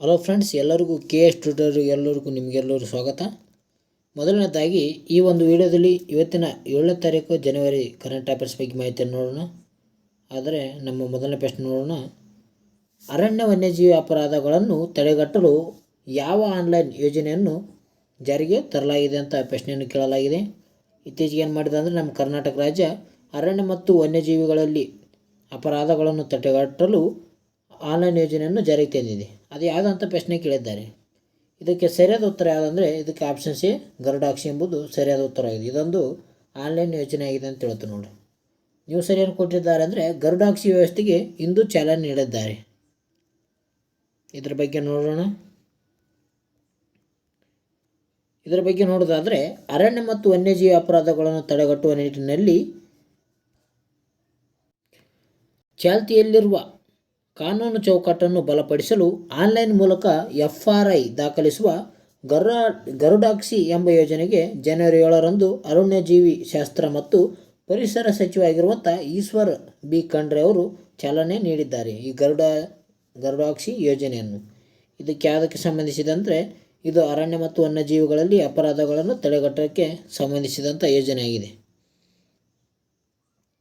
Hello friends, ಎಲ್ಲರಿಗೂ K S tutor ಎಲ್ಲರಿಗೂ ನಿಮಗೆಲ್ಲರಿಗೂ ಸ್ವಾಗತ. ಮೊದಲನೇದಾಗಿ ಈ ಒಂದು ವಿಡಿಯೋದಲ್ಲಿ ಇವತ್ತಿನ 7ನೇ ತಾರೀಕು ಜನವರಿ ಕರೆಂಟ್ ಅಫೇರ್ಸ್ ಬಗ್ಗೆ ಮಾಹಿತಿಯನ್ನು ನೋಡೋಣ. ಆದರೆ ನಮ್ಮ ಮೊದಲನೇ ಪ್ರಶ್ನೆ ನೋಡೋಣ. ಅರಣ್ಯ ವನ್ಯಜೀವಿ ಅಪರಾಧಗಳನ್ನು ತಡೆಗಟ್ಟಲು ಯಾವ ಆನ್ಲೈನ್ ಯೋಜನೆಯನ್ನು ಜಾರಿಗೆ ತರಲಾಗಿದೆ ಅಂತ ಪ್ರಶ್ನೆಯನ್ನು ಕೇಳಲಾಗಿದೆ. ಇತ್ತೀಚೆಗೆ ಏನು ಮಾಡಿದೆ ಅಂದರೆ, ನಮ್ಮ ಕರ್ನಾಟಕ ರಾಜ್ಯ ಅರಣ್ಯ ಮತ್ತು ವನ್ಯಜೀವಿಗಳಲ್ಲಿ ಅಪರಾಧಗಳನ್ನು ತಡೆಗಟ್ಟಲು ಆನ್ಲೈನ್ ಯೋಜನೆಯನ್ನು ಜಾರಿಗೆ ತಂದಿದೆ. ಅದು ಯಾವುದಂತ ಪ್ರಶ್ನೆ ಕೇಳಿದ್ದಾರೆ. ಇದಕ್ಕೆ ಸರಿಯಾದ ಉತ್ತರ ಯಾವುದಂದರೆ, ಇದಕ್ಕೆ ಆಪ್ಷನ್ ಸಿ ಗರುಡಾಕ್ಷಿ ಎಂಬುದು ಸರಿಯಾದ ಉತ್ತರ ಆಗಿದೆ. ಇದೊಂದು ಆನ್ಲೈನ್ ಯೋಜನೆ ಆಗಿದೆ ಅಂತ ಹೇಳ್ತು ನೋಡಿ. ನೀವು ಸರಿಯನ್ನು ಕೊಟ್ಟಿದ್ದಾರೆ ಅಂದರೆ ಗರುಡಾಕ್ಷಿ ವ್ಯವಸ್ಥೆಗೆ ಇಂದು ಚಾಲನೆ ನೀಡಿದ್ದಾರೆ. ಇದರ ಬಗ್ಗೆ ನೋಡೋಣ. ಇದರ ಬಗ್ಗೆ ನೋಡೋದಾದರೆ, ಅರಣ್ಯ ಮತ್ತು ವನ್ಯಜೀವಿ ಅಪರಾಧಗಳನ್ನು ತಡೆಗಟ್ಟುವ ನಿಟ್ಟಿನಲ್ಲಿ ಚಾಲ್ತಿಯಲ್ಲಿರುವ ಕಾನೂನು ಚೌಕಟ್ಟನ್ನು ಬಲಪಡಿಸಲು ಆನ್ಲೈನ್ ಮೂಲಕ FRI ದಾಖಲಿಸುವ ಗರುಡಾಕ್ಷಿ ಎಂಬ ಯೋಜನೆಗೆ ಜನವರಿ 7ರಂದು ಅರಣ್ಯಜೀವಿ ಶಾಸ್ತ್ರ ಮತ್ತು ಪರಿಸರ ಸಚಿವರಾಗಿರುವಂಥ ಈಶ್ವರ್ ಬಿ ಖಂಡ್ರೆ ಅವರು ಚಾಲನೆ ನೀಡಿದ್ದಾರೆ. ಈ ಗರುಡಾಕ್ಷಿ ಯೋಜನೆಯನ್ನು ಇದಕ್ಕೆ ಯಾವುದಕ್ಕೆ ಸಂಬಂಧಿಸಿದಂದರೆ, ಇದು ಅರಣ್ಯ ಮತ್ತು ವನ್ಯಜೀವಿಗಳಲ್ಲಿ ಅಪರಾಧಗಳನ್ನು ತಡೆಗಟ್ಟೋಕ್ಕೆ ಸಂಬಂಧಿಸಿದಂಥ ಯೋಜನೆಯಾಗಿದೆ.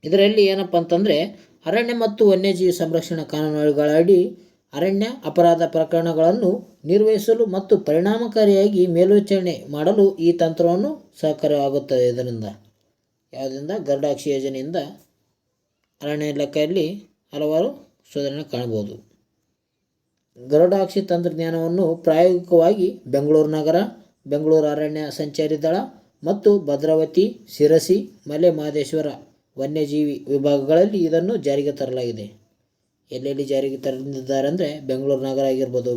ಇದರಲ್ಲಿ ಏನಪ್ಪ ಅಂತಂದರೆ, ಅರಣ್ಯ ಮತ್ತು ವನ್ಯಜೀವಿ ಸಂರಕ್ಷಣಾ ಕಾನೂನುಗಳಡಿ ಅರಣ್ಯ ಅಪರಾಧ ಪ್ರಕರಣಗಳನ್ನು ನಿರ್ವಹಿಸಲು ಮತ್ತು ಪರಿಣಾಮಕಾರಿಯಾಗಿ ಮೇಲ್ವಿಚಾರಣೆ ಮಾಡಲು ಈ ತಂತ್ರವನ್ನು ಸಹಕಾರಿಯಾಗುತ್ತದೆ. ಯಾವುದರಿಂದ? ಗರುಡಾಕ್ಷಿ ಯೋಜನೆಯಿಂದ ಅರಣ್ಯ ಇಲಾಖೆಯಲ್ಲಿ ಹಲವಾರು ಸುಧಾರಣೆ ಕಾಣಬಹುದು. ಗರುಡಾಕ್ಷಿ ತಂತ್ರಜ್ಞಾನವನ್ನು ಪ್ರಾಯೋಗಿಕವಾಗಿ ಬೆಂಗಳೂರು ನಗರ, ಬೆಂಗಳೂರು ಅರಣ್ಯ ಸಂಚಾರಿ ದಳ ಮತ್ತು ಭದ್ರಾವತಿ, ಶಿರಸಿ, ಮಲೆ ಮಹದೇಶ್ವರ ವನ್ಯಜೀವಿ ವಿಭಾಗಗಳಲ್ಲಿ ಇದನ್ನು ಜಾರಿಗೆ ತರಲಾಗಿದೆ. ಎಲ್ಲೆಲ್ಲಿ ಜಾರಿಗೆ ತಂದಿದ್ದಾರೆ ಅಂದರೆ, ಬೆಂಗಳೂರು ನಗರ ಆಗಿರ್ಬೋದು,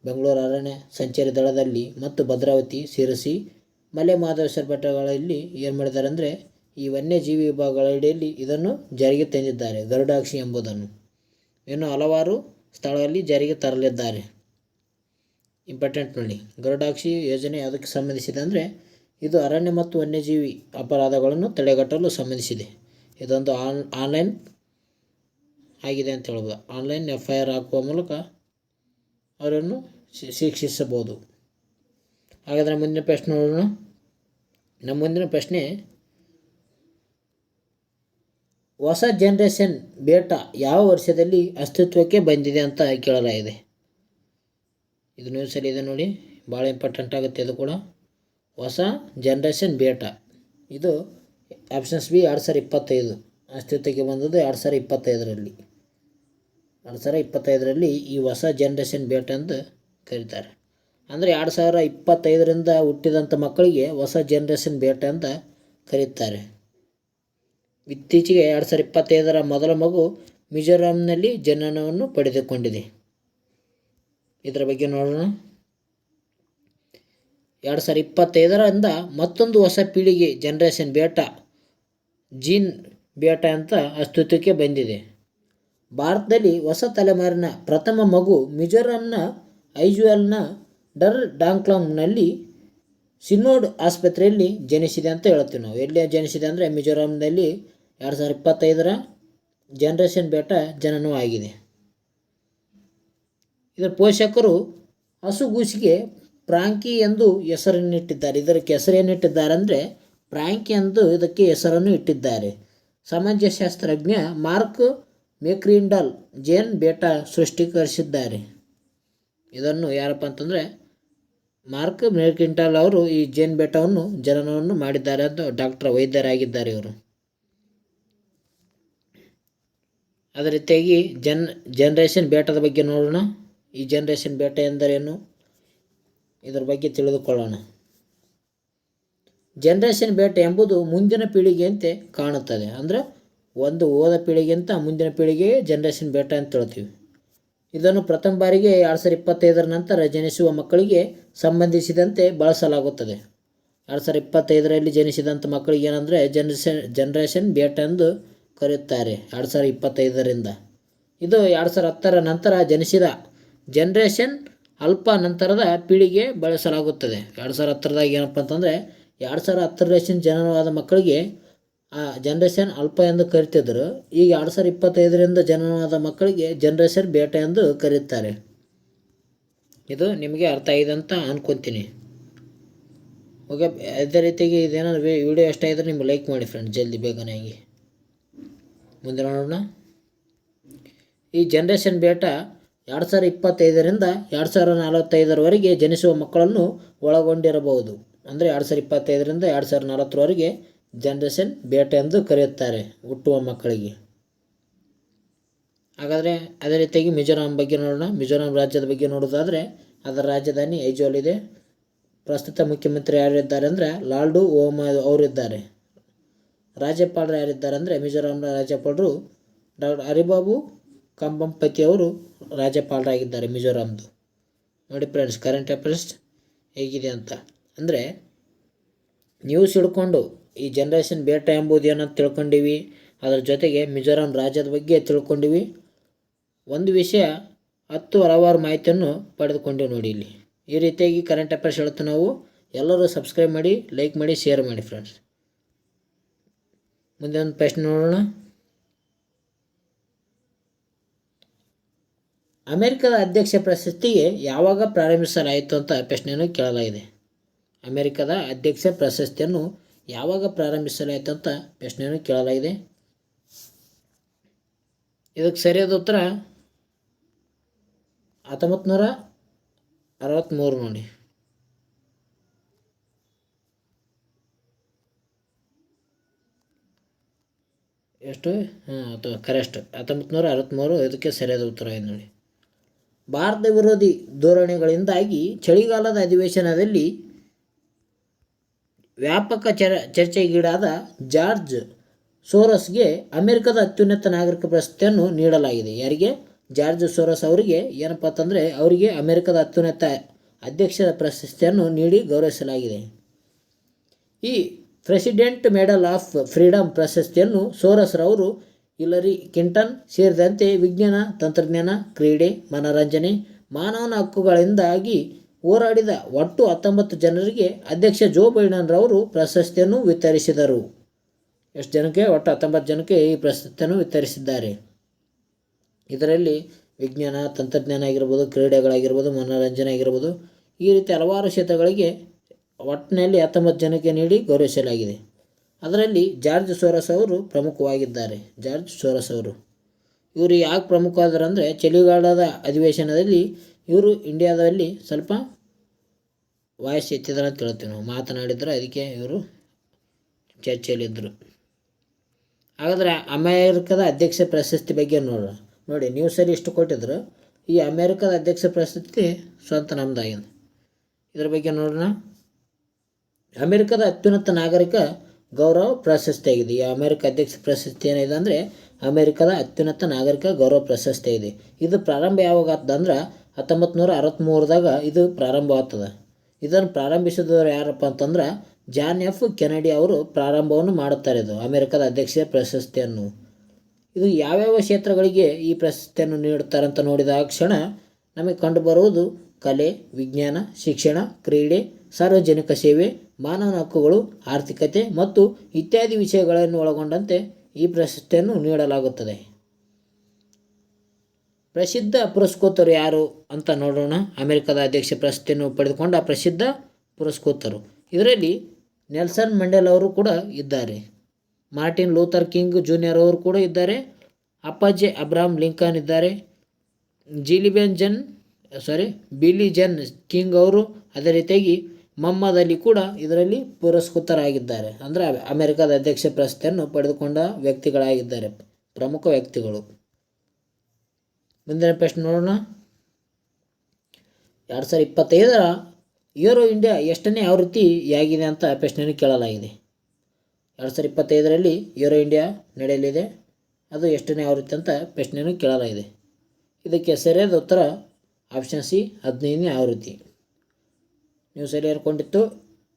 ಬೆಂಗಳೂರು ಅರಣ್ಯ ಸಂಚಾರಿ ದಳದಲ್ಲಿ ಮತ್ತು ಭದ್ರಾವತಿ, ಶಿರಸಿ, ಮಲೆ ಮಹದೇಶ್ವರ ಬೆಟ್ಟಗಳಲ್ಲಿ ಏನು ಮಾಡಿದ್ದಾರೆ ಅಂದರೆ, ಈ ವನ್ಯಜೀವಿ ವಿಭಾಗಗಳಡಿಯಲ್ಲಿ ಇದನ್ನು ಜಾರಿಗೆ ತಂದಿದ್ದಾರೆ. ಗರುಡಾಕ್ಷಿ ಎಂಬುದನ್ನು ಇನ್ನು ಹಲವಾರು ಸ್ಥಳಗಳಲ್ಲಿ ಜಾರಿಗೆ ತರಲಿದ್ದಾರೆ. ಇಂಪಾರ್ಟೆಂಟ್ ನೋಡಿ, ಗರುಡಾಕ್ಷಿ ಯೋಜನೆ ಯಾವುದಕ್ಕೆ ಸಂಬಂಧಿಸಿದೆ ಅಂದರೆ, ಇದು ಅರಣ್ಯ ಮತ್ತು ವನ್ಯಜೀವಿ ಅಪರಾಧಗಳನ್ನು ತಡೆಗಟ್ಟಲು ಸಂಬಂಧಿಸಿದೆ. ಇದೊಂದು ಆನ್ಲೈನ್ ಆಗಿದೆ ಅಂತ ಹೇಳ್ಬೋದು. ಆನ್ಲೈನ್ FIR ಹಾಕುವ ಮೂಲಕ ಅವರನ್ನು ಶಿಕ್ಷಿಸಬಹುದು. ಹಾಗಾದರೆ ಮುಂದಿನ ಪ್ರಶ್ನೆ ನೋಡೋಣ. ನಮ್ಮ ಮುಂದಿನ ಪ್ರಶ್ನೆ, ಹೊಸ ಜನರೇಷನ್ ಬೇಟಾ ಯಾವ ವರ್ಷದಲ್ಲಿ ಅಸ್ತಿತ್ವಕ್ಕೆ ಬಂದಿದೆ ಅಂತ ಕೇಳಲಾಗಿದೆ. ಇದು ನ್ಯೂಸಲ್ಲಿ ಇದೆ ನೋಡಿ, ಭಾಳ ಇಂಪಾರ್ಟೆಂಟ್ ಆಗುತ್ತೆ. ಇದು ಕೂಡ ಹೊಸ ಜನರೇಷನ್ ಬೇಟಾ, ಇದು ಆಪ್ಷನ್ಸ್ ಬಿ 2025 ಅಸ್ತಿತ್ವಕ್ಕೆ ಬಂದದ್ದು 2025ರಲ್ಲಿ. 2025ರಲ್ಲಿ ಈ ಹೊಸ ಜನರೇಷನ್ ಬೇಟಾ ಅಂತ ಕರೀತಾರೆ. ಅಂದರೆ 2025ರಿಂದ ಹುಟ್ಟಿದಂಥ ಮಕ್ಕಳಿಗೆ ಹೊಸ ಜನರೇಷನ್ ಬೇಟಾ ಅಂತ ಕರೀತಾರೆ. ಇತ್ತೀಚೆಗೆ 2025ರ ಮೊದಲ ಮಗು ಮಿಜೋರಾಂನಲ್ಲಿ ಜನನವನ್ನು ಪಡೆದುಕೊಂಡಿದೆ. ಇದರ ಬಗ್ಗೆ ನೋಡೋಣ. 2025ರಿಂದ ಮತ್ತೊಂದು ಹೊಸ ಪೀಳಿಗೆ ಜನರೇಷನ್ ಬೇಟಾ, ಜೀನ್ ಬೇಟಾ ಅಂತ ಅಸ್ತಿತ್ವಕ್ಕೆ ಬಂದಿದೆ. ಭಾರತದಲ್ಲಿ ಹೊಸ ತಲೆಮಾರಿನ ಪ್ರಥಮ ಮಗು ಮಿಜೋರಾಂನ ಐಜ್ವಾಲ್ನ ಡರ್ ಡಾಂಗ್ಲಾಂಗ್ನಲ್ಲಿ ಸಿನೋಡ್ ಆಸ್ಪತ್ರೆಯಲ್ಲಿ ಜನಿಸಿದೆ ಅಂತ ಹೇಳ್ತೀವಿ ನಾವು. ಎಲ್ಲಿ ಜನಿಸಿದೆ ಅಂದರೆ ಮಿಜೋರಾಂನಲ್ಲಿ 2025ರ ಜನರೇಷನ್ ಬೇಟಾ ಜನನವಾಗಿದೆ. ಇದರ ಪೋಷಕರು ಹಸುಗೂಸಿಗೆ ಫ್ರಾಂಕಿ ಎಂದು ಹೆಸರನ್ನಿಟ್ಟಿದ್ದಾರೆ. ಇದಕ್ಕೆ ಹೆಸರೇನಿಟ್ಟಿದ್ದಾರೆ ಅಂದರೆ ಫ್ರಾಂಕಿ ಎಂದು ಇದಕ್ಕೆ ಹೆಸರನ್ನು ಇಟ್ಟಿದ್ದಾರೆ. ಸಮಾಜಶಾಸ್ತ್ರಜ್ಞ ಮಾರ್ಕ್ ಮೆಕ್ರಿಂಡಾಲ್ ಜೇನ್ ಬೇಟಾ ಸೃಷ್ಟೀಕರಿಸಿದ್ದಾರೆ. ಇದನ್ನು ಯಾರಪ್ಪ ಅಂತಂದರೆ ಮಾರ್ಕ್ ಮೆಕ್ರಿಂಡಾಲ್ ಅವರು ಈ ಜೇನ್ ಬೇಟಾವನ್ನು ಜನನವನ್ನು ಮಾಡಿದ್ದಾರೆ ಅಂತ ವೈದ್ಯರಾಗಿದ್ದಾರೆ ಇವರು. ಅದೇ ರೀತಿಯಾಗಿ ಜನರೇಷನ್ ಬೇಟಾದ ಬಗ್ಗೆ ನೋಡೋಣ. ಈ ಜನರೇಷನ್ ಬೇಟಾ ಎಂದರೇನು, ಇದರ ಬಗ್ಗೆ ತಿಳಿದುಕೊಳ್ಳೋಣ. ಜನರೇಷನ್ ಬೇಟಾ ಎಂಬುದು ಮುಂದಿನ ಪೀಳಿಗೆಯಂತೆ ಕಾಣುತ್ತದೆ. ಅಂದರೆ ಒಂದು ಹೋದ ಪೀಳಿಗೆಗಿಂತ ಮುಂದಿನ ಪೀಳಿಗೆಗೆ ಜನರೇಷನ್ ಬೇಟಾ ಅಂತ ಹೇಳ್ತೀವಿ. ಇದನ್ನು ಪ್ರಥಮ ಬಾರಿಗೆ 2025ರ ನಂತರ ಜನಿಸುವ ಮಕ್ಕಳಿಗೆ ಸಂಬಂಧಿಸಿದಂತೆ ಬಳಸಲಾಗುತ್ತದೆ. 2025ರಲ್ಲಿ ಜನಿಸಿದಂಥ ಮಕ್ಕಳಿಗೆ ಏನಂದರೆ ಜನರೇಷನ್ ಬೇಟಾ ಎಂದು ಕರೆಯುತ್ತಾರೆ. 2025ರಿಂದ ಇದು 2010ರ ನಂತರ ಜನಿಸಿದ ಜನರೇಷನ್ ಅಲ್ಪ ನಂತರದ ಪೀಳಿಗೆ ಬಳಸಲಾಗುತ್ತದೆ. 2010ದಾಗ ಏನಪ್ಪ ಅಂತಂದರೆ 2010ರ ಜನನವಾದ ಮಕ್ಕಳಿಗೆ ಜನರೇಷನ್ ಅಲ್ಪ ಎಂದು ಕರಿತಿದ್ದರು. ಈಗ 2025ರಿಂದ ಜನನವಾದ ಮಕ್ಕಳಿಗೆ ಜನರೇಷನ್ ಬೇಟಾ ಎಂದು ಕರೆಯುತ್ತಾರೆ. ಇದು ನಿಮಗೆ ಅರ್ಥ ಆಗಿದೆ ಅಂತ ಅಂದ್ಕೊತೀನಿ. ಓಕೆ, ಅದೇ ರೀತಿಯಾಗಿ ಇದೇನಾದ್ರು ವಿಡಿಯೋ ಇಷ್ಟ ಆಗಿದ್ರೆ ನಿಮ್ಗೆ ಲೈಕ್ ಮಾಡಿ ಫ್ರೆಂಡ್ಸ್, ಜಲ್ದಿ ಬೇಗನೆ ಆಗಿ. ಮುಂದೆ ನೋಡೋಣ. ಈ ಜನ್ರೇಷನ್ ಬೇಟಾ 2025ರಿಂದ 2045ರವರೆಗೆ ಜನಿಸುವ ಮಕ್ಕಳನ್ನು ಒಳಗೊಂಡಿರಬಹುದು. ಅಂದರೆ 2025ರಿಂದ 2040ರವರೆಗೆ ಜನ್ರೇಷನ್ ಬೇಟಾ ಎಂದು ಕರೆಯುತ್ತಾರೆ ಹುಟ್ಟುವ ಮಕ್ಕಳಿಗೆ. ಹಾಗಾದರೆ ಅದೇ ರೀತಿಯಾಗಿ ಮಿಜೋರಾಂ ಬಗ್ಗೆ ನೋಡೋಣ. ಮಿಜೋರಾಂ ರಾಜ್ಯದ ಬಗ್ಗೆ ನೋಡೋದಾದರೆ ಅದರ ರಾಜಧಾನಿ ಐಜಾಲ್ ಇದೆ. ಪ್ರಸ್ತುತ ಮುಖ್ಯಮಂತ್ರಿ ಯಾರಿದ್ದಾರೆ ಅಂದರೆ ಲಾಲ್ಡು ಓಮಾ ಅವರಿದ್ದಾರೆ. ರಾಜ್ಯಪಾಲರು ಯಾರಿದ್ದಾರೆ ಅಂದರೆ ಮಿಜೋರಾಂನ ರಾಜ್ಯಪಾಲರು ಡಾಕ್ಟರ್ ಹರಿಬಾಬು ಕಂಬಂಪತಿ ಅವರು ರಾಜ್ಯಪಾಲರಾಗಿದ್ದಾರೆ ಮಿಜೋರಾಂದು. ನೋಡಿ ಫ್ರೆಂಡ್ಸ್, ಕರೆಂಟ್ ಅಫೇರ್ಸ್ ಹೇಗಿದೆ ಅಂತ. ಅಂದರೆ ನ್ಯೂಸ್ ಹಿಡ್ಕೊಂಡು ಈ ಜನ್ರೇಷನ್ ಬೇಟಾ ಎಂಬುದು ಏನಂತ ತಿಳ್ಕೊಂಡಿವಿ, ಅದರ ಜೊತೆಗೆ ಮಿಜೋರಾಂ ರಾಜ್ಯದ ಬಗ್ಗೆ ತಿಳ್ಕೊಂಡಿವಿ. ಒಂದು ವಿಷಯ 10 ಹಲವಾರು ಮಾಹಿತಿಯನ್ನು ಪಡೆದುಕೊಂಡಿವಿ ನೋಡಿ ಇಲ್ಲಿ. ಈ ರೀತಿಯಾಗಿ ಕರೆಂಟ್ ಅಫೇರ್ಸ್ ಹೇಳ್ತಾ ನಾವು ಎಲ್ಲರೂ ಸಬ್ಸ್ಕ್ರೈಬ್ ಮಾಡಿ, ಲೈಕ್ ಮಾಡಿ, ಶೇರ್ ಮಾಡಿ ಫ್ರೆಂಡ್ಸ್. ಮುಂದೆ ಒಂದು ಪ್ರಶ್ನೆ ನೋಡೋಣ. ಅಮೆರಿಕದ ಅಧ್ಯಕ್ಷ ಪ್ರಶಸ್ತಿಗೆ ಯಾವಾಗ ಪ್ರಾರಂಭಿಸಲಾಯಿತು ಅಂತ ಪ್ರಶ್ನೆಯನ್ನು ಕೇಳಲಾಗಿದೆ. ಅಮೆರಿಕದ ಅಧ್ಯಕ್ಷ ಪ್ರಶಸ್ತಿಯನ್ನು ಯಾವಾಗ ಪ್ರಾರಂಭಿಸಲಾಯಿತು ಅಂತ ಪ್ರಶ್ನೆಯನ್ನು ಕೇಳಲಾಗಿದೆ. ಇದಕ್ಕೆ ಸರಿಯಾದ ಉತ್ತರ 1963 ನೋಡಿ. ಎಷ್ಟು? ಅಥವಾ ಕರೆಕ್ಟ್ 1963 ಇದಕ್ಕೆ ಸರಿಯಾದ ಉತ್ತರ ಇದೆ ನೋಡಿ. ಭಾರತ ವಿರೋಧಿ ಧೋರಣೆಗಳಿಂದಾಗಿ ಚಳಿಗಾಲದ ಅಧಿವೇಶನದಲ್ಲಿ ವ್ಯಾಪಕ ಚರ್ಚೆಗೀಡಾದ ಜಾರ್ಜ್ ಸೋರಸ್ಗೆ ಅಮೆರಿಕದ ಅತ್ಯುನ್ನತ ನಾಗರಿಕ ಪ್ರಶಸ್ತಿಯನ್ನು ನೀಡಲಾಗಿದೆ. ಯಾರಿಗೆ? ಜಾರ್ಜ್ ಸೋರಸ್ ಅವರಿಗೆ ಏನಪ್ಪ ಅಂತಂದರೆ ಅವರಿಗೆ ಅಮೆರಿಕದ ಅತ್ಯುನ್ನತ ಅಧ್ಯಕ್ಷರ ಪ್ರಶಸ್ತಿಯನ್ನು ನೀಡಿ ಗೌರವಿಸಲಾಗಿದೆ. ಈ ಪ್ರೆಸಿಡೆಂಟ್ ಮೆಡಲ್ ಆಫ್ ಫ್ರೀಡಮ್ ಪ್ರಶಸ್ತಿಯನ್ನು ಸೋರಸ್ರವರು ಹಿಲರಿ ಕ್ಲಿಂಟನ್ ಸೇರಿದಂತೆ ವಿಜ್ಞಾನ, ತಂತ್ರಜ್ಞಾನ, ಕ್ರೀಡೆ, ಮನರಂಜನೆ, ಮಾನವನ ಹಕ್ಕುಗಳಿಂದಾಗಿ ಹೋರಾಡಿದ ಒಟ್ಟು 19 ಜನರಿಗೆ ಅಧ್ಯಕ್ಷ ಜೋ ಬೈಡನ್ ರವರು ಪ್ರಶಸ್ತಿಯನ್ನು ವಿತರಿಸಿದರು. ಎಷ್ಟು ಜನಕ್ಕೆ? ಒಟ್ಟು 19 ಜನಕ್ಕೆ ಈ ಪ್ರಶಸ್ತಿಯನ್ನು ವಿತರಿಸಿದ್ದಾರೆ. ಇದರಲ್ಲಿ ವಿಜ್ಞಾನ, ತಂತ್ರಜ್ಞಾನ ಆಗಿರ್ಬೋದು, ಕ್ರೀಡೆಗಳಾಗಿರ್ಬೋದು, ಮನೋರಂಜನೆ ಆಗಿರ್ಬೋದು, ಈ ರೀತಿ ಹಲವಾರು ಕ್ಷೇತ್ರಗಳಿಗೆ ಒಟ್ಟಿನಲ್ಲಿ 19 ಜನಕ್ಕೆ ನೀಡಿ ಗೌರವಿಸಲಾಗಿದೆ. ಅದರಲ್ಲಿ ಜಾರ್ಜ್ ಸೋರಸ್ ಅವರು ಪ್ರಮುಖವಾಗಿದ್ದಾರೆ. ಜಾರ್ಜ್ ಸೋರಸ್ ಅವರು ಇವರು ಯಾಕೆ ಪ್ರಮುಖವಾದರು ಅಂದರೆ ಚಳಿಗಾಲದ ಅಧಿವೇಶನದಲ್ಲಿ ಇವರು ಇಂಡಿಯಾದಲ್ಲಿ ಸ್ವಲ್ಪ ವಾಯ್ಸ್ ಎತ್ತಿದ್ದಾರೆ ಅಂತ ಹೇಳ್ತೀವಿ ನಾವು, ಮಾತನಾಡಿದ್ರು, ಅದಕ್ಕೆ ಇವರು ಚರ್ಚೆಯಲ್ಲಿದ್ದರು. ಹಾಗಾದರೆ ಅಮೆರಿಕದ ಅಧ್ಯಕ್ಷ ಪ್ರಶಸ್ತಿ ಬಗ್ಗೆ ನೋಡೋಣ. ನೋಡಿ, ನ್ಯೂಸಲ್ಲಿ ಇಷ್ಟು ಕೊಟ್ಟಿದ್ರು. ಈ ಅಮೆರಿಕದ ಅಧ್ಯಕ್ಷ ಪ್ರಶಸ್ತಿ ಸ್ವಂತ ನಮ್ಮದಾಗಿದೆ. ಇದರ ಬಗ್ಗೆ ನೋಡೋಣ. ಅಮೆರಿಕದ ಅತ್ಯುನ್ನತ ನಾಗರಿಕ ಗೌರವ ಪ್ರಶಸ್ತಿ ಆಗಿದೆ. ಈ ಅಮೆರಿಕ ಅಧ್ಯಕ್ಷ ಪ್ರಶಸ್ತಿ ಏನಿದೆ ಅಂದರೆ ಅಮೆರಿಕದ ಅತ್ಯುನ್ನತ ನಾಗರಿಕ ಗೌರವ ಪ್ರಶಸ್ತಿ ಇದೆ. ಇದು ಪ್ರಾರಂಭ ಯಾವಾಗ ಆಗ್ತದಂದ್ರೆ 1963ದಾಗ ಇದು ಪ್ರಾರಂಭ ಆಗ್ತದೆ. ಇದನ್ನು ಪ್ರಾರಂಭಿಸಿದವರು ಯಾರಪ್ಪ ಅಂತಂದ್ರೆ ಜಾನ್ ಎಫ್ ಕೆನಡಿ ಅವರು ಪ್ರಾರಂಭವನ್ನು ಮಾಡುತ್ತಾರೆ. ಇದು ಅಮೆರಿಕದ ಅಧ್ಯಕ್ಷ ಪ್ರಶಸ್ತಿಯನ್ನು. ಇದು ಯಾವ್ಯಾವ ಕ್ಷೇತ್ರಗಳಿಗೆ ಈ ಪ್ರಶಸ್ತಿಯನ್ನು ನೀಡುತ್ತಾರೆ ಅಂತ ನೋಡಿದ ಕ್ಷಣ ನಮಗೆ ಕಂಡುಬರುವುದು ಕಲೆ, ವಿಜ್ಞಾನ, ಶಿಕ್ಷಣ, ಕ್ರೀಡೆ, ಸಾರ್ವಜನಿಕ ಸೇವೆ, ಮಾನವ ಹಕ್ಕುಗಳು, ಆರ್ಥಿಕತೆ ಮತ್ತು ಇತ್ಯಾದಿ ವಿಷಯಗಳನ್ನು ಒಳಗೊಂಡಂತೆ ಈ ಪ್ರಶಸ್ತಿಯನ್ನು ನೀಡಲಾಗುತ್ತದೆ. ಪ್ರಸಿದ್ಧ ಪುರಸ್ಕೃತರು ಯಾರು ಅಂತ ನೋಡೋಣ. ಅಮೆರಿಕದ ಅಧ್ಯಕ್ಷ ಪ್ರಶಸ್ತಿಯನ್ನು ಪಡೆದುಕೊಂಡ ಪ್ರಸಿದ್ಧ ಪುರಸ್ಕೃತರು ಇದರಲ್ಲಿ ನೆಲ್ಸನ್ ಮಂಡೇಲಾ ಅವರು ಕೂಡ ಇದ್ದಾರೆ. ಮಾರ್ಟಿನ್ ಲೂಥರ್ ಕಿಂಗ್ ಜೂನಿಯರ್ ಅವರು ಕೂಡ ಇದ್ದಾರೆ. ಅಪ್ಪಾಜಿ ಅಬ್ರಹಾಂ ಲಿಂಕನ್ ಇದ್ದಾರೆ. ಬಿಲಿ ಜನ್ ಕಿಂಗ್ ಅವರು, ಅದೇ ರೀತಿಯಾಗಿ ಮೊಹಮ್ಮದ್ ಅಲಿ ಕೂಡ ಇದರಲ್ಲಿ ಪುರಸ್ಕೃತರಾಗಿದ್ದಾರೆ. ಅಂದರೆ ಅಮೆರಿಕದ ಅಧ್ಯಕ್ಷ ಪ್ರಶಸ್ತಿಯನ್ನು ಪಡೆದುಕೊಂಡ ವ್ಯಕ್ತಿಗಳಾಗಿದ್ದಾರೆ, ಪ್ರಮುಖ ವ್ಯಕ್ತಿಗಳು. ಮುಂದಿನ ಪ್ರಶ್ನೆ ನೋಡೋಣ. 2025ರ ಏರೋ ಇಂಡಿಯಾ ಎಷ್ಟನೇ ಆವೃತ್ತಿಯಾಗಿದೆ ಅಂತ ಪ್ರಶ್ನೆಯನ್ನು ಕೇಳಲಾಗಿದೆ. 2025ರಲ್ಲಿ ಏರೋ ಇಂಡಿಯಾ ನಡೆಯಲಿದೆ, ಅದು ಎಷ್ಟನೇ ಆವೃತ್ತಿ ಅಂತ ಪ್ರಶ್ನೆಯನ್ನು ಕೇಳಲಾಗಿದೆ. ಇದಕ್ಕೆ ಸರಿಯಾದ ಉತ್ತರ ಆಪ್ಷನ್ ಸಿ, 15ನೇ ಆವೃತ್ತಿ. ನ್ಯೂಸಲ್ಲಿ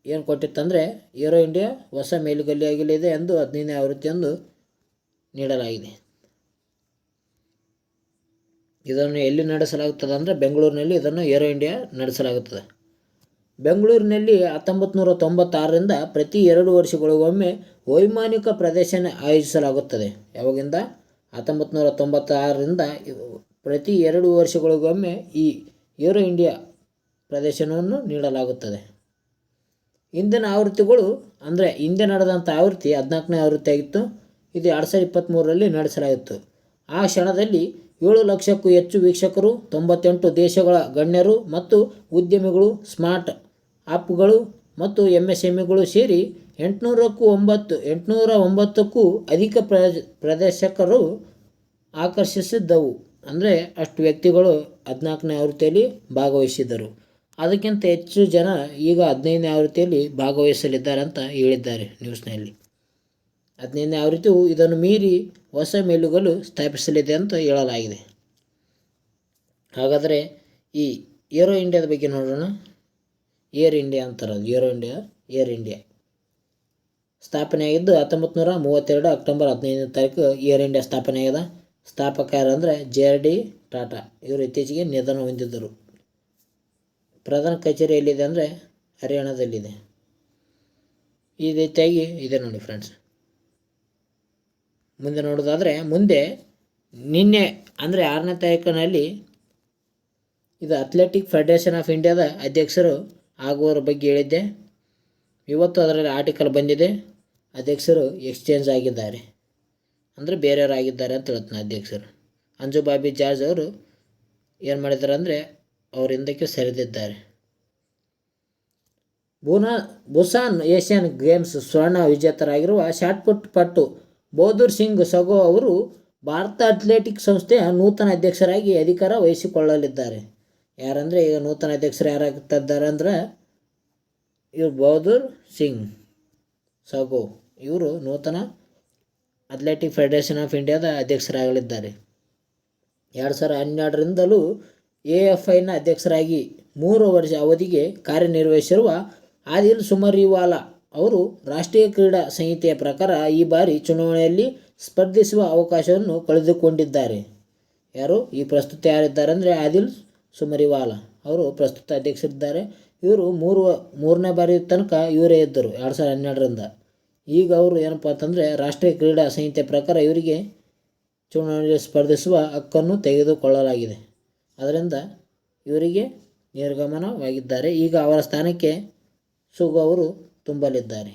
ಏನು ಕೊಟ್ಟಿತ್ತು ಅಂದರೆ ಏರೋ ಇಂಡಿಯಾ ಹೊಸ ಮೇಲುಗಲ್ಲಿಯಾಗಲಿದೆ ಎಂದು 15ನೇ ಆವೃತ್ತಿಯೆಂದು ನೀಡಲಾಗಿದೆ. ಇದನ್ನು ಎಲ್ಲಿ ನಡೆಸಲಾಗುತ್ತದೆ ಅಂದರೆ ಬೆಂಗಳೂರಿನಲ್ಲಿ ಇದನ್ನು ಏರೋ ಇಂಡಿಯಾ ನಡೆಸಲಾಗುತ್ತದೆ. ಬೆಂಗಳೂರಿನಲ್ಲಿ 1996ರಿಂದ ಪ್ರತಿ 2 ವರ್ಷಗಳಿಗೊಮ್ಮೆ ವೈಮಾನಿಕ ಪ್ರದರ್ಶನ ಆಯೋಜಿಸಲಾಗುತ್ತದೆ. ಯಾವಾಗಿಂದ? 1996ರಿಂದ ಪ್ರತಿ 2 ವರ್ಷಗಳಿಗೊಮ್ಮೆ ಈ ಏರೋ ಇಂಡಿಯಾ ಪ್ರದರ್ಶನವನ್ನು ನೀಡಲಾಗುತ್ತದೆ. ಇಂದಿನ ಆವೃತ್ತಿಗಳು ಅಂದರೆ ಹಿಂದೆ ನಡೆದಂಥ ಆವೃತ್ತಿ 14ನೇ ಆವೃತ್ತಿ ಆಗಿತ್ತು. ಇದು 2023ರಲ್ಲಿ ನಡೆಸಲಾಗಿತ್ತು. ಆ ಕ್ಷಣದಲ್ಲಿ 7 ಲಕ್ಷಕ್ಕೂ ಹೆಚ್ಚು ವೀಕ್ಷಕರು, 98 ದೇಶಗಳ ಗಣ್ಯರು ಮತ್ತು ಉದ್ಯಮಿಗಳು, ಸ್ಮಾರ್ಟ್ ಆ್ಯಪ್ಗಳು ಮತ್ತು MSMEಗಳು ಸೇರಿ 809ಕ್ಕೂ ಅಧಿಕ ಪ್ರದರ್ಶಕರು ಆಕರ್ಷಿಸಿದ್ದವು. ಅಂದರೆ ಅಷ್ಟು ವ್ಯಕ್ತಿಗಳು 14ನೇ ಆವೃತ್ತಿಯಲ್ಲಿ ಭಾಗವಹಿಸಿದ್ದರು. ಅದಕ್ಕಿಂತ ಹೆಚ್ಚು ಜನ ಈಗ 15ನೇ ಆವೃತ್ತಿಯಲ್ಲಿ ಭಾಗವಹಿಸಲಿದ್ದಾರೆ ಅಂತ ಹೇಳಿದ್ದಾರೆ ನ್ಯೂಸ್ನಲ್ಲಿ. 15ನೇ ಆವೃತ್ತಿಯು ಇದನ್ನು ಮೀರಿ ಹೊಸ ಮೇಲುಗಲ್ಲು ಸ್ಥಾಪಿಸಲಿದೆ ಅಂತ ಹೇಳಲಾಗಿದೆ. ಹಾಗಾದರೆ ಈ ಏರೋ ಇಂಡಿಯಾದ ಬಗ್ಗೆ ನೋಡೋಣ. ಏರ್ ಇಂಡಿಯಾ ಅಂತಾರೆ, ಏರ್ ಇಂಡಿಯಾ ಸ್ಥಾಪನೆಯಾಗಿದ್ದು 1932 ಅಕ್ಟೋಬರ್ 15ನೇ ತಾರೀಕು ಏರ್ ಇಂಡಿಯಾ ಸ್ಥಾಪನೆಯಾಗಿದೆ. ಸ್ಥಾಪಕರಂದರೆ JRD ಟಾಟಾ. ಇವರು ಇತ್ತೀಚೆಗೆ ನಿಧನ ಹೊಂದಿದ್ದರು. ಪ್ರಧಾನ ಕಚೇರಿ ಎಲ್ಲಿದೆ ಅಂದರೆ ಹರಿಯಾಣದಲ್ಲಿದೆ. ಈ ರೀತಿಯಾಗಿ ಇದೆ ನೋಡಿ ಫ್ರೆಂಡ್ಸ್. ಮುಂದೆ ನೋಡೋದಾದರೆ ನಿನ್ನೆ ಅಂದರೆ 6ನೇ ತಾರೀಕಿನಲ್ಲಿ ಇದು ಅಥ್ಲೆಟಿಕ್ ಫೆಡರೇಷನ್ ಆಫ್ ಇಂಡಿಯಾದ ಅಧ್ಯಕ್ಷರು ಆಗುವವರ ಬಗ್ಗೆ ಹೇಳಿದ್ದೆ. ಇವತ್ತು ಅದರಲ್ಲಿ ಆರ್ಟಿಕಲ್ ಬಂದಿದೆ, ಅಧ್ಯಕ್ಷರು ಎಕ್ಸ್ಚೇಂಜ್ ಆಗಿದ್ದಾರೆ ಅಂದರೆ ಬೇರೆಯವರಾಗಿದ್ದಾರೆ ಅಂತ ಹೇಳ್ತಾನೆ ಅಧ್ಯಕ್ಷರು. ಅಂಜು ಬಾಬಿ ಜಾರ್ಜ್ ಅವರು ಏನು ಮಾಡಿದ್ದಾರೆ ಅಂದರೆ ಅವ್ರ ಹಿಂದಕ್ಕೆ ಸರಿದಿದ್ದಾರೆ. ಬುಸಾನ್ ಏಷ್ಯನ್ ಗೇಮ್ಸ್ ಸ್ವರ್ಣ ವಿಜೇತರಾಗಿರುವ ಶಾಟ್ಪುಟ್ ಪಟು ಬಹದ್ದೂರ್ ಸಿಂಗ್ ಸಗೋ ಅವರು ಭಾರತ ಅಥ್ಲೆಟಿಕ್ ಸಂಸ್ಥೆಯ ನೂತನ ಅಧ್ಯಕ್ಷರಾಗಿ ಅಧಿಕಾರ ವಹಿಸಿಕೊಳ್ಳಲಿದ್ದಾರೆ. ಯಾರಂದರೆ ಈಗ ನೂತನ ಅಧ್ಯಕ್ಷರು ಯಾರಾಗ್ತಿದ್ದಾರೆ ಅಂದ್ರೆ ಇವರು ಬಹದ್ದೂರ್ ಸಿಂಗ್ ಸಗೋ ಇವರು ನೂತನ ಅಥ್ಲೆಟಿಕ್ ಫೆಡರೇಷನ್ ಆಫ್ ಇಂಡಿಯಾದ ಅಧ್ಯಕ್ಷರಾಗಲಿದ್ದಾರೆ. 2012ರಿಂದಲೂ AFIನ ಅಧ್ಯಕ್ಷರಾಗಿ 3 ವರ್ಷ ಅವಧಿಗೆ ಕಾರ್ಯನಿರ್ವಹಿಸಿರುವ ಆದಿಲ್ ಸುಮರಿವಾಲಾ ಅವರು ರಾಷ್ಟ್ರೀಯ ಕ್ರೀಡಾ ಸಂಹಿತೆಯ ಪ್ರಕಾರ ಈ ಬಾರಿ ಚುನಾವಣೆಯಲ್ಲಿ ಸ್ಪರ್ಧಿಸುವ ಅವಕಾಶವನ್ನು ಕಳೆದುಕೊಂಡಿದ್ದಾರೆ. ಈ ಪ್ರಸ್ತುತ ಯಾರಿದ್ದಾರೆ ಅಂದರೆ ಆದಿಲ್ ಸುಮರಿವಾಲಾ ಅವರು ಪ್ರಸ್ತುತ ಅಧ್ಯಕ್ಷರಿದ್ದಾರೆ. ಇವರು ಮೂರನೇ ಬಾರಿ ತನಕ ಇವರೇ ಇದ್ದರು 2012ರಿಂದ. ಈಗ ಅವರು ಏನಪ್ಪ ಅಂತಂದರೆ ರಾಷ್ಟ್ರೀಯ ಕ್ರೀಡಾ ಸಂಹಿತೆ ಪ್ರಕಾರ ಇವರಿಗೆ ಚುನಾವಣೆಯಲ್ಲಿ ಸ್ಪರ್ಧಿಸುವ ಹಕ್ಕನ್ನು ತೆಗೆದುಕೊಳ್ಳಲಾಗಿದೆ. ಅದರಿಂದ ಇವರಿಗೆ ನಿರ್ಗಮನವಾಗಿದ್ದಾರೆ. ಈಗ ಅವರ ಸ್ಥಾನಕ್ಕೆ ಸುಗೋ ಅವರು ತುಂಬಲಿದ್ದಾರೆ.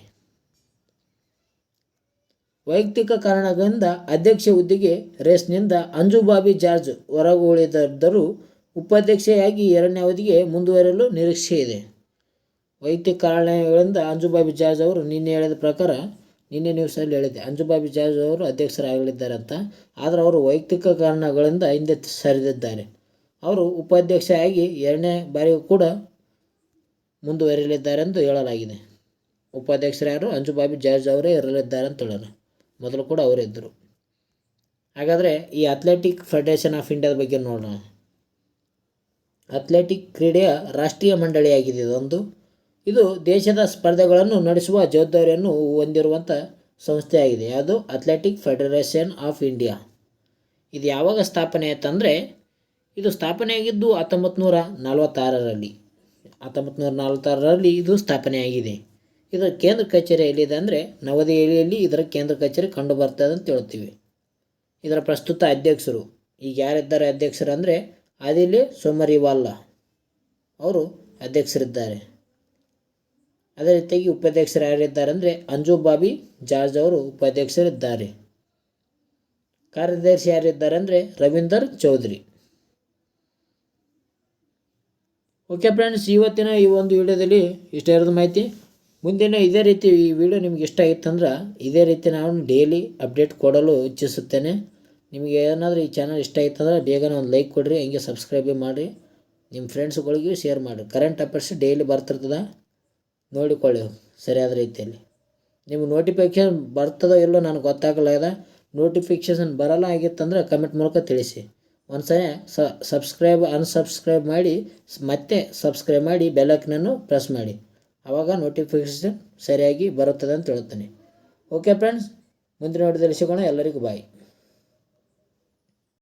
ವೈಯಕ್ತಿಕ ಕಾರಣಗಳಿಂದ ಅಧ್ಯಕ್ಷ ಹುದ್ದೆಗೆ ರೇಸ್ನಿಂದ ಅಂಜು ಬಾಬಿ ಜಾರ್ಜ್ ಹೊರಗುಳಿದಿದ್ದರೂ ಉಪಾಧ್ಯಕ್ಷೆಯಾಗಿ 2ನೇ ಅವಧಿಗೆ ಮುಂದುವರಿಯಲು ನಿರೀಕ್ಷೆ ಇದೆ. ವೈಯಕ್ತಿಕ ಕಾರಣಗಳಿಂದ ಅಂಜು ಬಾಬಿ ಜಾರ್ಜ್ ಅವರು ನಿನ್ನೆ ನ್ಯೂಸಲ್ಲಿ ಹೇಳಿದೆ ಅಂಜು ಬಾಬಿ ಜಾರ್ಜ್ ಅವರು ಅಧ್ಯಕ್ಷರಾಗಲಿದ್ದಾರೆ ಅಂತ. ಆದರೆ ಅವರು ವೈಯಕ್ತಿಕ ಕಾರಣಗಳಿಂದ ಹಿಂದೆ ಸರಿದಿದ್ದಾರೆ. ಅವರು ಉಪಾಧ್ಯಕ್ಷೆಯಾಗಿ 2ನೇ ಬಾರಿಗೂ ಕೂಡ ಮುಂದುವರಿಯಲಿದ್ದಾರೆ ಎಂದು ಹೇಳಲಾಗಿದೆ. ಉಪಾಧ್ಯಕ್ಷರು ಯಾರು? ಅಂಜು ಬಾಬಿ ಜಾರ್ಜ್ ಅವರೇ ಇರಲಿದ್ದಾರೆ ಅಂತ ಹೇಳೋಣ. ಮೊದಲು ಕೂಡ ಅವರೇ ಇದ್ದರು. ಹಾಗಾದರೆ ಈ ಅಥ್ಲೆಟಿಕ್ ಫೆಡರೇಷನ್ ಆಫ್ ಇಂಡಿಯಾದ ಬಗ್ಗೆ ನೋಡೋಣ. ಅಥ್ಲೆಟಿಕ್ ಕ್ರೀಡೆಯ ರಾಷ್ಟ್ರೀಯ ಮಂಡಳಿಯಾಗಿದೆ ಇದು ದೇಶದ ಸ್ಪರ್ಧೆಗಳನ್ನು ನಡೆಸುವ ಜವಾಬ್ದಾರಿಯನ್ನು ಹೊಂದಿರುವಂಥ ಸಂಸ್ಥೆಯಾಗಿದೆ. ಯಾವುದು? Athletic federation of India. ಇದು ಯಾವಾಗ ಸ್ಥಾಪನೆ ಆಯ್ತಂದರೆ ಇದು ಸ್ಥಾಪನೆಯಾಗಿದ್ದು 1946ರಲ್ಲಿ ಇದು ಸ್ಥಾಪನೆಯಾಗಿದೆ. ಇದರ ಕೇಂದ್ರ ಕಚೇರಿ ಎಲ್ಲಿದೆ ಅಂದರೆ ನವದೆಹಲಿಯಲ್ಲಿ ಇದರ ಕೇಂದ್ರ ಕಚೇರಿ ಕಂಡು ಬರ್ತದೆ ಅಂತ ಹೇಳ್ತೀವಿ. ಇದರ ಪ್ರಸ್ತುತ ಅಧ್ಯಕ್ಷರು ಈಗ ಯಾರಿದ್ದಾರೆ ಅಧ್ಯಕ್ಷರು ಅಂದರೆ ಆದಿಲ್ ಸುಮರಿವಾಲಾ ಅವರು ಅಧ್ಯಕ್ಷರಿದ್ದಾರೆ. ಅದೇ ರೀತಿಯಾಗಿ ಉಪಾಧ್ಯಕ್ಷರು ಯಾರಿದ್ದಾರೆ ಅಂದರೆ ಅಂಜು ಬಾಬಿ ಜಾರ್ಜ್ ಅವರು ಉಪಾಧ್ಯಕ್ಷರಿದ್ದಾರೆ. ಕಾರ್ಯದರ್ಶಿ ಯಾರಿದ್ದಾರೆ ಅಂದರೆ ರವೀಂದರ್ ಚೌಧರಿ. ಓಕೆ ಫ್ರೆಂಡ್ಸ್, ಇವತ್ತಿನ ಈ ಒಂದು ವಿಡಿಯೋದಲ್ಲಿ ಇಷ್ಟ ಇರೋದು ಮಾಹಿತಿ. ಮುಂದಿನ ಇದೇ ರೀತಿ ಈ ವಿಡಿಯೋ ನಿಮ್ಗೆ ಇಷ್ಟ ಆಗಿತ್ತಂದ್ರೆ ಇದೇ ರೀತಿ ನಾನು ಡೈಲಿ ಅಪ್ಡೇಟ್ ಕೊಡಲು ಇಚ್ಛಿಸುತ್ತೇನೆ. ನಿಮಗೆ ಏನಾದರೂ ಈ ಚಾನಲ್ ಇಷ್ಟ ಆಯ್ತಂದ್ರೆ ಬೇಗನೆ ಒಂದು ಲೈಕ್ ಕೊಡಿರಿ, ಹಿಂಗೆ ಸಬ್ಸ್ಕ್ರೈಬ್ ಮಾಡಿರಿ, ನಿಮ್ಮ ಫ್ರೆಂಡ್ಸ್ಗಳಿಗೂ ಶೇರ್ ಮಾಡಿರಿ. ಕರೆಂಟ್ ಅಫೇರ್ಸ್ ಡೈಲಿ ಬರ್ತಿರ್ತದೆ, ನೋಡಿಕೊಳ್ಳಿ ಸರಿಯಾದ ರೀತಿಯಲ್ಲಿ. ನಿಮ್ಗೆ ನೋಟಿಫಿಕೇಷನ್ ಬರ್ತದೋ ಇಲ್ಲೋ ನನಗೆ ಗೊತ್ತಾಗಲ್ಲ. ನೋಟಿಫಿಕೇಷನ್ ಬರಲ್ಲ ಆಗಿತ್ತಂದ್ರೆ ಕಮೆಂಟ್ ಮೂಲಕ ತಿಳಿಸಿ. ಒಂದ್ಸರಿ ಅನ್ಸಬ್ಸ್ಕ್ರೈಬ್ ಮಾಡಿ ಮತ್ತೆ ಸಬ್ಸ್ಕ್ರೈಬ್ ಮಾಡಿ ಬೆಲ್ಲೈಕನನ್ನು ಪ್ರೆಸ್ ಮಾಡಿ, ಆವಾಗ ನೋಟಿಫಿಕೇಷನ್ ಸರಿಯಾಗಿ ಬರುತ್ತದೆ ಅಂತ ಹೇಳ್ತೀನಿ. ಓಕೆ ಫ್ರೆಂಡ್ಸ್, ಮುಂದಿನ ವಿಡಿಯೋದಲ್ಲಿ ಸಿಗೋಣ. ಎಲ್ಲರಿಗೂ ಬಾಯ್.